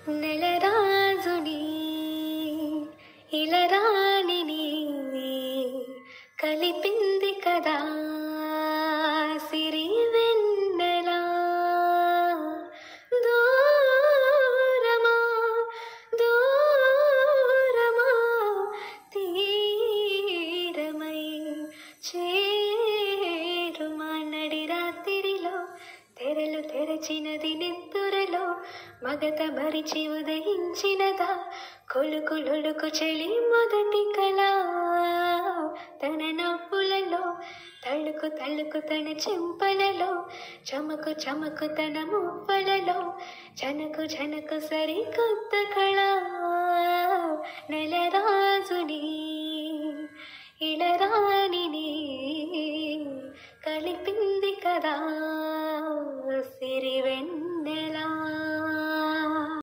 నెలరాజుని ఇలరాణిని కలిపింది కదా సిరి వెన్నెలా. దూరమా దూరమా తీరమై చేరుమా నడి రాత్రిలో తెరలు తెరచినది నిద్దురలో మగత మరిచి ఉదయించినదా కొలుకులొలుకు చెలి మొదటి కళ. తన నవ్వులలో తళుకు తళుకు తన చెంపలలో చమకు చమకు తన మువ్వలలో జనకు జనకు సరికొత్త కళ. నెలరాజుని ఇళరాణిని కలిపింది కదా సిరి వెన్నెలా.